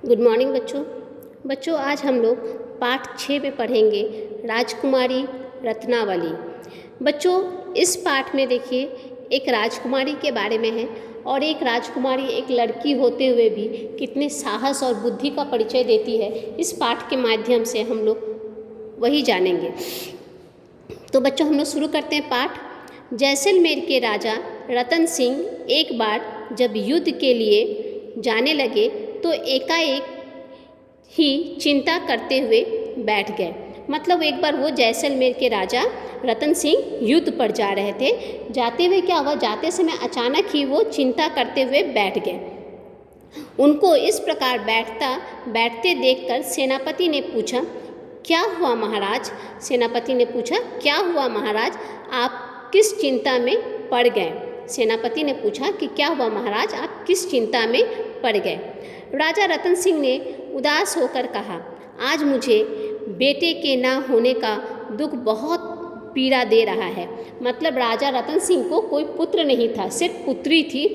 Good morning बच्चों आज हम लोग पाठ 6 में पढ़ेंगे राजकुमारी रत्नावली। बच्चों इस पाठ में देखिए एक राजकुमारी के बारे में है और एक राजकुमारी एक लड़की होते हुए भी कितने साहस और बुद्धि का परिचय देती है, इस पाठ के माध्यम से हम लोग वही जानेंगे। तो बच्चों हम लोग शुरू करते हैं पाठ। जैसलमेर के राजा रतन सिंह एक बार जब युद्ध के लिए जाने लगे तो एकाएक ही चिंता करते हुए बैठ गए। मतलब एक बार वो जैसलमेर के राजा रतन सिंह युद्ध पर जा रहे थे। जाते हुए क्या हुआ, जाते समय अचानक ही वो चिंता करते हुए बैठ गए। उनको इस प्रकार बैठते देखकर सेनापति ने पूछा, क्या हुआ महाराज? सेनापति ने पूछा, क्या हुआ महाराज, आप किस चिंता में पड़ गए? सेनापति ने पूछा कि क्या हुआ महाराज, आप किस चिंता में पड़ गए? राजा रतन सिंह ने उदास होकर कहा, आज मुझे बेटे के ना होने का दुख बहुत पीड़ा दे रहा है। मतलब राजा रतन सिंह को कोई पुत्र नहीं था, सिर्फ पुत्री थी।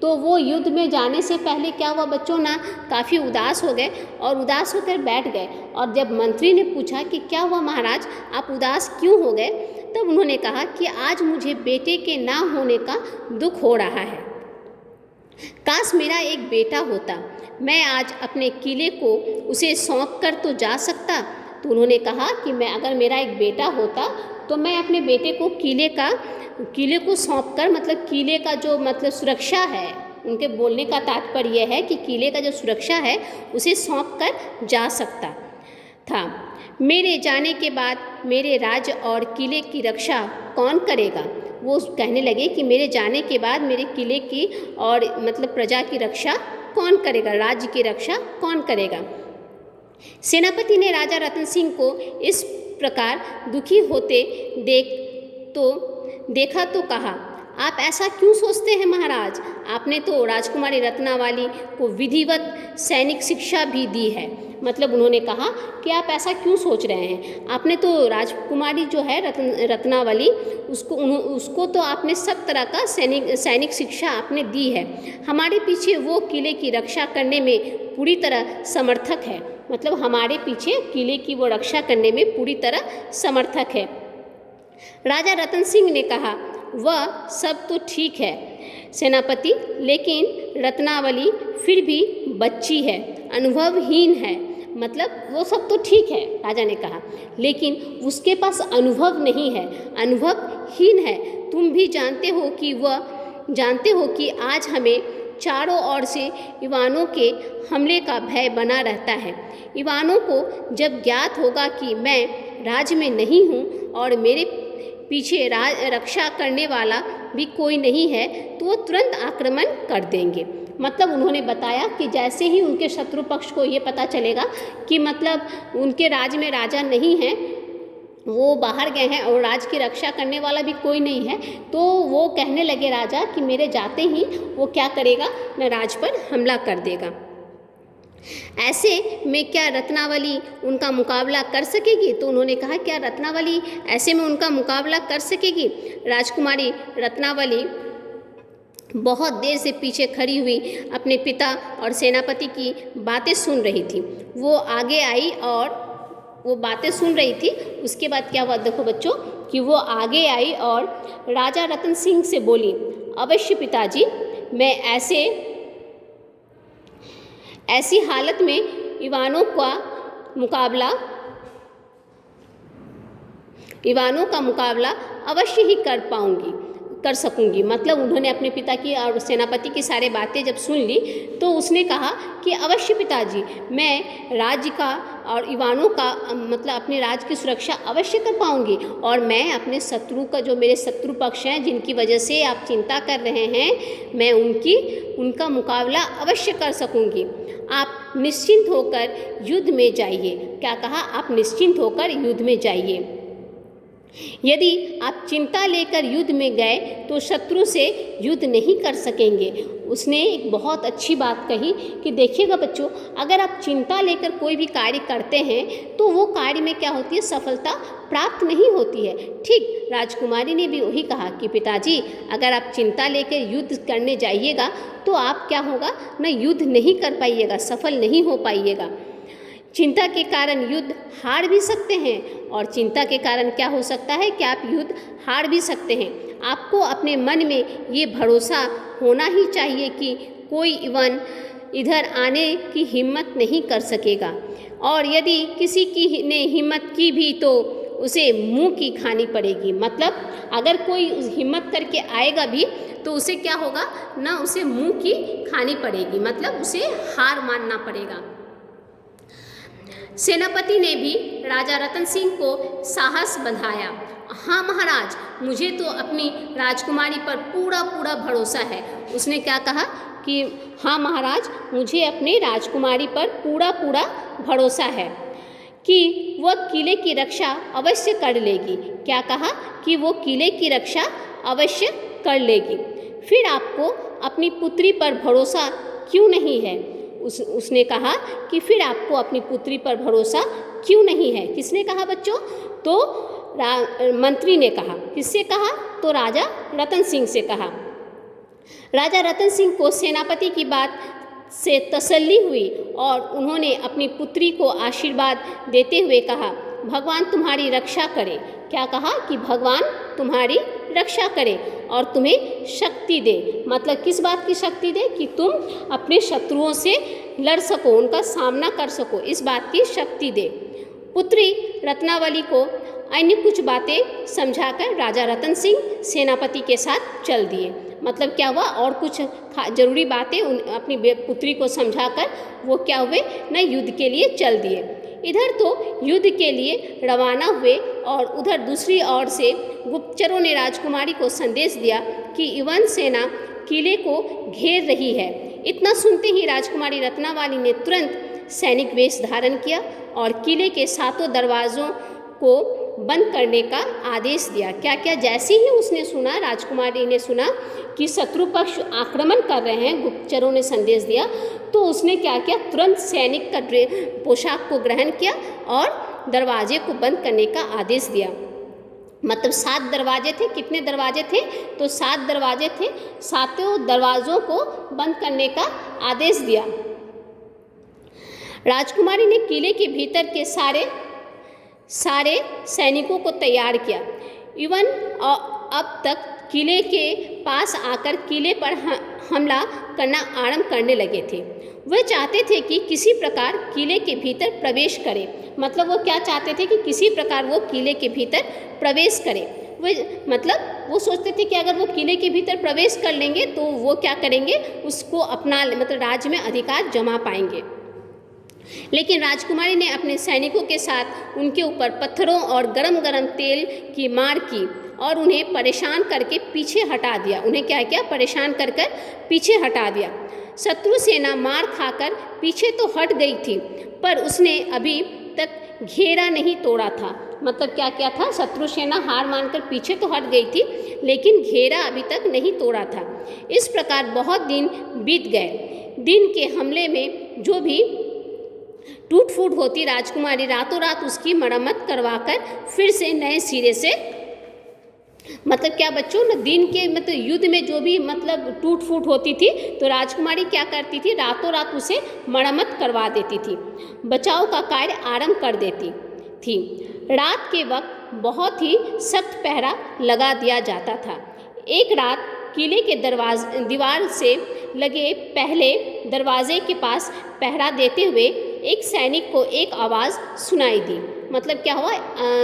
तो वो युद्ध में जाने से पहले क्या हुआ बच्चों ना, काफ़ी उदास हो गए और उदास होकर बैठ गए। और जब मंत्री ने पूछा कि क्या हुआ महाराज, आप उदास क्यों हो गए, तब उन्होंने कहा कि आज मुझे बेटे के ना होने का दुख हो रहा है। काश मेरा एक बेटा होता, मैं आज अपने किले को उसे सौंप कर तो जा सकता। तो उन्होंने कहा कि मैं अगर मेरा एक बेटा होता तो मैं अपने बेटे को किले को सौंप कर, मतलब किले का जो मतलब सुरक्षा है, उनके बोलने का तात्पर्य यह है कि किले का जो सुरक्षा है उसे सौंप कर जा सकता था। मेरे जाने के बाद मेरे राज्य और किले की रक्षा कौन करेगा? वो कहने लगे कि मेरे जाने के बाद मेरे किले की और मतलब प्रजा की रक्षा कौन करेगा, राज्य की रक्षा कौन करेगा? सेनापति ने राजा रतन सिंह को इस प्रकार दुखी होते देखा तो कहा, आप ऐसा क्यों सोचते हैं महाराज? आपने तो राजकुमारी रत्नावली को विधिवत सैनिक शिक्षा भी दी है। मतलब उन्होंने कहा कि आप ऐसा क्यों सोच रहे हैं, आपने तो राजकुमारी जो है रत्नावली उसको तो आपने सब तरह का सैनिक शिक्षा आपने दी है। हमारे पीछे वो किले की रक्षा करने में पूरी तरह समर्थक है। मतलब हमारे पीछे किले की वो रक्षा करने में पूरी तरह समर्थक है। राजा रतन सिंह ने कहा, वह सब तो ठीक है सेनापति, लेकिन रत्नावली फिर भी बच्ची है, अनुभवहीन है। मतलब वो सब तो ठीक है, राजा ने कहा, लेकिन उसके पास अनुभव नहीं है, अनुभवहीन है। तुम भी जानते हो कि आज हमें चारों ओर से ईवानों के हमले का भय बना रहता है। ईवानों को जब ज्ञात होगा कि मैं राज्य में नहीं हूँ और मेरे पीछे रक्षा करने वाला भी कोई नहीं है, तो वो तुरंत आक्रमण कर देंगे। मतलब उन्होंने बताया कि जैसे ही उनके शत्रु पक्ष को ये पता चलेगा कि मतलब उनके राज्य में राजा नहीं है, वो बाहर गए हैं और राज्य की रक्षा करने वाला भी कोई नहीं है, तो वो कहने लगे राजा कि मेरे जाते ही वो क्या करेगा ना, राज्य पर हमला कर देगा। ऐसे में क्या रत्नावली उनका मुकाबला कर सकेगी? तो उन्होंने कहा, क्या रत्नावली ऐसे में उनका मुकाबला कर सकेगी? राजकुमारी रत्नावली बहुत देर से पीछे खड़ी हुई अपने पिता और सेनापति की बातें सुन रही थी। वो आगे आई और वो बातें सुन रही थी। उसके बाद क्या हुआ देखो बच्चों कि वो आगे आई और राजा रतन सिंह से बोली, अवश्य पिताजी, मैं ऐसी हालत में ईवानों का मुकाबला अवश्य ही कर सकूंगी। मतलब उन्होंने अपने पिता की और सेनापति की सारी बातें जब सुन ली तो उसने कहा कि अवश्य पिताजी, मैं राज्य का और ईवानों का मतलब अपने राज्य की सुरक्षा अवश्य कर पाऊंगी और मैं अपने शत्रु का, जो मेरे शत्रु पक्ष हैं जिनकी वजह से आप चिंता कर रहे हैं, मैं उनका मुकाबला अवश्य कर सकूंगी। आप निश्चिंत होकर युद्ध में जाइए। क्या कहा? आप निश्चिंत होकर युद्ध में जाइए। यदि आप चिंता लेकर युद्ध में गए तो शत्रु से युद्ध नहीं कर सकेंगे। उसने एक बहुत अच्छी बात कही कि देखिएगा बच्चों, अगर आप चिंता लेकर कोई भी कार्य करते हैं तो वो कार्य में क्या होती है, सफलता प्राप्त नहीं होती है। ठीक राजकुमारी ने भी वही कहा कि पिताजी, अगर आप चिंता लेकर युद्ध करने जाइएगा तो आप क्या होगा ना, युद्ध नहीं कर पाइएगा, सफल नहीं हो पाइएगा। चिंता के कारण युद्ध हार भी सकते हैं और चिंता के कारण क्या हो सकता है कि आप युद्ध हार भी सकते हैं। आपको अपने मन में ये भरोसा होना ही चाहिए कि कोई इधर आने की हिम्मत नहीं कर सकेगा, और यदि किसी की ने हिम्मत की भी तो उसे मुंह की खानी पड़ेगी। मतलब अगर कोई हिम्मत करके आएगा भी तो उसे क्या होगा ना, उसे मुंह की खानी पड़ेगी, मतलब उसे हार मानना पड़ेगा। सेनापति ने भी राजा रतन सिंह को साहस बंधाया। हाँ महाराज, मुझे तो अपनी राजकुमारी पर पूरा पूरा भरोसा है। उसने क्या कहा कि हाँ महाराज, मुझे अपनी राजकुमारी पर पूरा पूरा भरोसा है कि वह किले की रक्षा अवश्य कर लेगी। क्या कहा कि वो किले की रक्षा अवश्य कर लेगी। फिर आपको अपनी पुत्री पर भरोसा क्यों नहीं है? उसने कहा कि फिर आपको अपनी पुत्री पर भरोसा क्यों नहीं है? किसने कहा बच्चों? तो मंत्री ने कहा। किससे कहा? तो राजा रतन सिंह से कहा। राजा रतन सिंह को सेनापति की बात से तसल्ली हुई और उन्होंने अपनी पुत्री को आशीर्वाद देते हुए कहा, भगवान तुम्हारी रक्षा करे। क्या कहा कि भगवान तुम्हारी रक्षा करे और तुम्हें शक्ति दे। मतलब किस बात की शक्ति दे? कि तुम अपने शत्रुओं से लड़ सको, उनका सामना कर सको, इस बात की शक्ति दे। पुत्री रत्नावली को अन्य कुछ बातें समझाकर राजा रतन सिंह सेनापति के साथ चल दिए। मतलब क्या हुआ, और कुछ जरूरी बातें अपनी पुत्री को समझाकर वो क्या हुए ना, युद्ध के लिए चल दिए। इधर तो युद्ध के लिए रवाना हुए और उधर दूसरी ओर से गुप्तचरों ने राजकुमारी को संदेश दिया कि युवन सेना किले को घेर रही है। इतना सुनते ही राजकुमारी रत्नावली ने तुरंत सैनिक वेश धारण किया और किले के सातों दरवाजों को बंद करने का आदेश दिया। क्या क्या? जैसे ही उसने सुना, राजकुमारी ने सुना कि शत्रु पक्ष आक्रमण कर रहे हैं, गुप्तचरों ने संदेश दिया, तो उसने क्या किया, तुरंत सैनिक का पोशाक को ग्रहण किया और दरवाजे को बंद करने का आदेश दिया। मतलब 7 दरवाजे थे। कितने दरवाजे थे? तो 7 दरवाजे थे। सातों दरवाजों को बंद करने का आदेश दिया। राजकुमारी ने किले के भीतर के सारे सैनिकों को तैयार किया। युवन अब तक किले के पास आकर किले पर हमला करना आरंभ करने लगे थे। वह चाहते थे कि किसी प्रकार किले के भीतर प्रवेश करें। मतलब वो क्या चाहते थे कि किसी प्रकार वो किले के भीतर प्रवेश करें। वो सोचते थे कि अगर वो किले के भीतर प्रवेश कर लेंगे तो वो क्या करेंगे, उसको अपना मतलब राज्य में अधिकार जमा पाएंगे। लेकिन राजकुमारी ने अपने सैनिकों के साथ उनके ऊपर पत्थरों और गरम गरम तेल की मार की और उन्हें परेशान करके पीछे हटा दिया। उन्हें क्या किया? परेशान कर पीछे हटा दिया। शत्रु सेना मार खाकर पीछे तो हट गई थी, पर उसने अभी तक घेरा नहीं तोड़ा था। मतलब क्या क्या था? शत्रु सेना हार मानकर पीछे तो हट गई थी, लेकिन घेरा अभी तक नहीं तोड़ा था। इस प्रकार बहुत दिन बीत गए। दिन के हमले में जो भी टूट फूट होती, राजकुमारी रातों रात उसकी मरम्मत करवाकर फिर से नए सिरे से, मतलब क्या बच्चों न, दिन के मतलब युद्ध में जो भी मतलब टूट फूट होती थी तो राजकुमारी क्या करती थी, रातों रात उसे मरम्मत करवा देती थी, बचाव का कार्य आरंभ कर देती थी। रात के वक्त बहुत ही सख्त पहरा लगा दिया जाता था। एक रात किले के दीवार से लगे पहले दरवाजे के पास पहरा देते हुए एक सैनिक को एक आवाज़ सुनाई दी। मतलब क्या हुआ,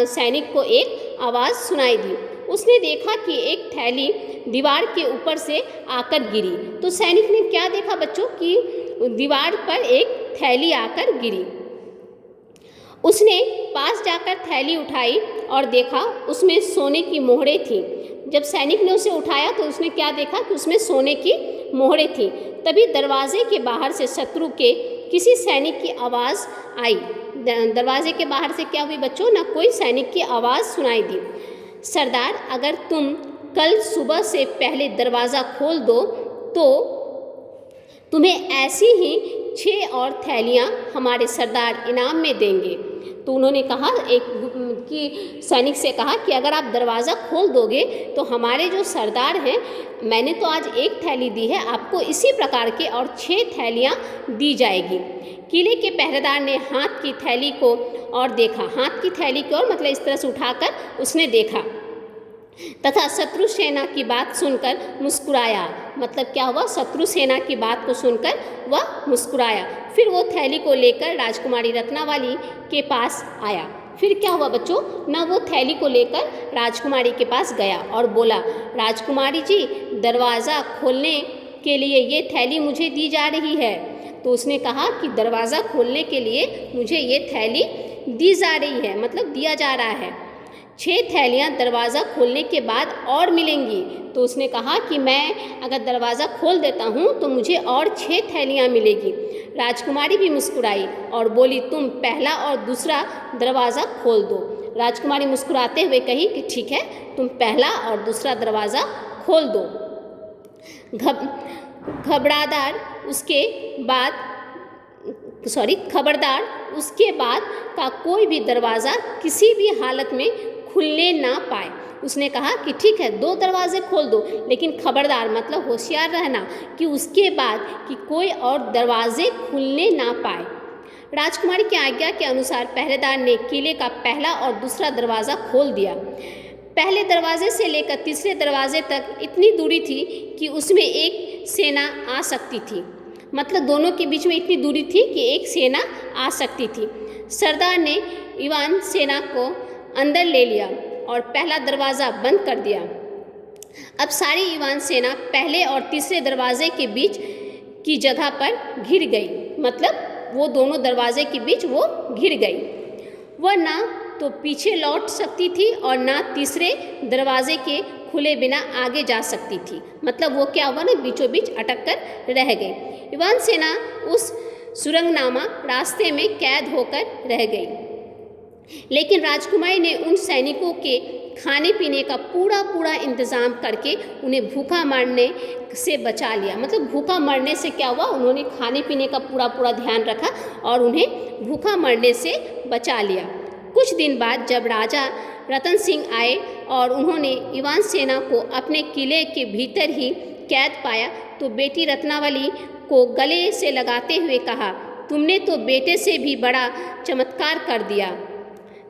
सैनिक को एक आवाज़ सुनाई दी। उसने देखा कि एक थैली दीवार के ऊपर से आकर गिरी। तो सैनिक ने क्या देखा बच्चों, कि दीवार पर एक थैली आकर गिरी। उसने पास जाकर थैली उठाई और देखा उसमें सोने की मोहरें थी। जब सैनिक ने उसे उठाया तो उसने क्या देखा कि उसमें सोने की मोहरें थी। तभी दरवाजे के बाहर से शत्रु के किसी सैनिक की आवाज़ आई। दरवाजे के बाहर से क्या हुई बच्चों ना, कोई सैनिक की आवाज़ सुनाई दी। सरदार, अगर तुम कल सुबह से पहले दरवाज़ा खोल दो तो तुम्हें ऐसी ही 6 और थैलियाँ हमारे सरदार इनाम में देंगे। तो उन्होंने कहा कि सैनिक से कहा कि अगर आप दरवाज़ा खोल दोगे तो हमारे जो सरदार हैं, मैंने तो आज 1 थैली दी है, आपको इसी प्रकार के और 6 थैलियाँ दी जाएगी। किले के पहरेदार ने हाथ की थैली को और देखा, हाथ की थैली को और मतलब इस तरह से उठाकर उसने देखा तथा शत्रु सेना की बात सुनकर मुस्कुराया। मतलब क्या हुआ, शत्रु सेना की बात को सुनकर वह मुस्कुराया। फिर वो थैली को लेकर राजकुमारी रत्नावली के पास आया। फिर क्या हुआ बच्चों, ना वो थैली को लेकर राजकुमारी के पास गया और बोला, राजकुमारी जी, दरवाज़ा खोलने के लिए ये थैली मुझे दी जा रही है। तो उसने कहा कि दरवाज़ा खोलने के लिए मुझे ये थैली दी जा रही है, मतलब दिया जा रहा है। 6 थैलियाँ दरवाज़ा खोलने के बाद और मिलेंगी। तो उसने कहा कि मैं अगर दरवाज़ा खोल देता हूँ तो मुझे और 6 थैलियाँ मिलेगी। राजकुमारी भी मुस्कुराई और बोली, तुम पहला और दूसरा दरवाज़ा खोल दो। राजकुमारी मुस्कुराते हुए कही कि ठीक है, तुम पहला और दूसरा दरवाज़ा खोल दो। खबरदार उसके बाद का कोई भी दरवाज़ा किसी भी हालत में खुलने ना पाए। उसने कहा कि ठीक है, 2 दरवाजे खोल दो, लेकिन खबरदार मतलब होशियार रहना कि उसके बाद कि कोई और दरवाजे खुलने ना पाए। राजकुमारी की आज्ञा के अनुसार पहरेदार ने किले का पहला और दूसरा दरवाज़ा खोल दिया। पहले दरवाजे से लेकर तीसरे दरवाजे तक इतनी दूरी थी कि उसमें एक सेना आ सकती थी। मतलब दोनों के बीच में इतनी दूरी थी कि एक सेना आ सकती थी। सरदार ने इवान सेना को अंदर ले लिया और पहला दरवाज़ा बंद कर दिया। अब सारी इवान सेना पहले और तीसरे दरवाजे के बीच की जगह पर घिर गई। मतलब वो दोनों दरवाजे के बीच वो घिर गई। वह ना तो पीछे लौट सकती थी और ना तीसरे दरवाजे के खुले बिना आगे जा सकती थी। मतलब वो क्या हुआ ना, बीचों बीच अटक कर रह गई। इवान सेना उस सुरंगनामा रास्ते में कैद होकर रह गई। लेकिन राजकुमारी ने उन सैनिकों के खाने पीने का पूरा इंतज़ाम करके उन्हें भूखा मरने से बचा लिया। मतलब भूखा मरने से क्या हुआ, उन्होंने खाने पीने का पूरा ध्यान रखा और उन्हें भूखा मरने से बचा लिया। कुछ दिन बाद जब राजा रतन सिंह आए और उन्होंने इवान सेना को अपने किले के भीतर ही कैद पाया तो बेटी रत्नावली को गले से लगाते हुए कहा, तुमने तो बेटे से भी बड़ा चमत्कार कर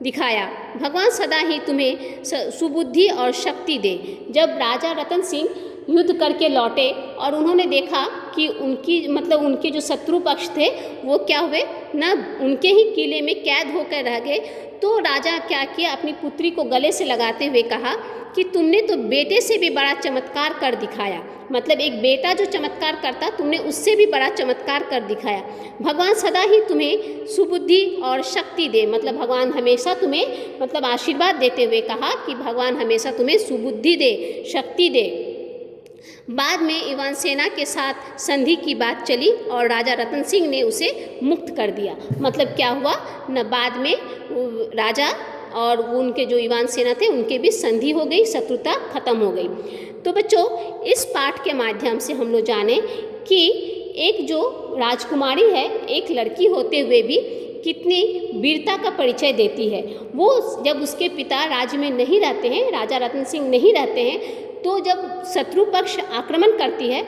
दिखाया। भगवान सदा ही तुम्हें सुबुद्धि और शक्ति दे। जब राजा रतन सिंह युद्ध करके लौटे और उन्होंने देखा कि उनके जो शत्रु पक्ष थे वो क्या हुए ना, उनके ही किले में कैद होकर रह गए। तो राजा क्या किया, अपनी पुत्री को गले से लगाते हुए कहा कि तुमने तो बेटे से भी बड़ा चमत्कार कर दिखाया। मतलब एक बेटा जो चमत्कार करता, तुमने उससे भी बड़ा चमत्कार कर दिखाया। भगवान सदा ही तुम्हें सुबुद्धि और शक्ति दे। मतलब भगवान हमेशा तुम्हें आशीर्वाद देते हुए कहा कि भगवान हमेशा तुम्हें सुबुद्धि दे, शक्ति दे। बाद में इवान सेना के साथ संधि की बात चली और राजा रतन सिंह ने उसे मुक्त कर दिया। मतलब क्या हुआ न, बाद में राजा और उनके जो इवान सेना थे उनके बीच संधि हो गई, शत्रुता खत्म हो गई। तो बच्चों, इस पाठ के माध्यम से हम लोग जाने कि एक जो राजकुमारी है, एक लड़की होते हुए भी कितनी वीरता का परिचय देती है। वो जब उसके पिता राज्य में नहीं रहते हैं, राजा रतन सिंह नहीं रहते हैं, तो जब शत्रु पक्ष आक्रमण करते हैं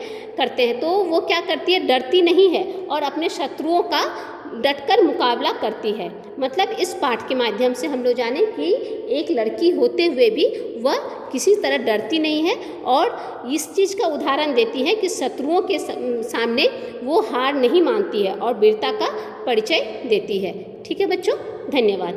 तो वो क्या करती है, डरती नहीं है और अपने शत्रुओं का डटकर मुकाबला करती है। मतलब इस पाठ के माध्यम से हम लोग जाने कि एक लड़की होते हुए भी वह किसी तरह डरती नहीं है और इस चीज़ का उदाहरण देती है कि शत्रुओं के सामने वो हार नहीं मानती है और वीरता का परिचय देती है। ठीक है बच्चों, धन्यवाद।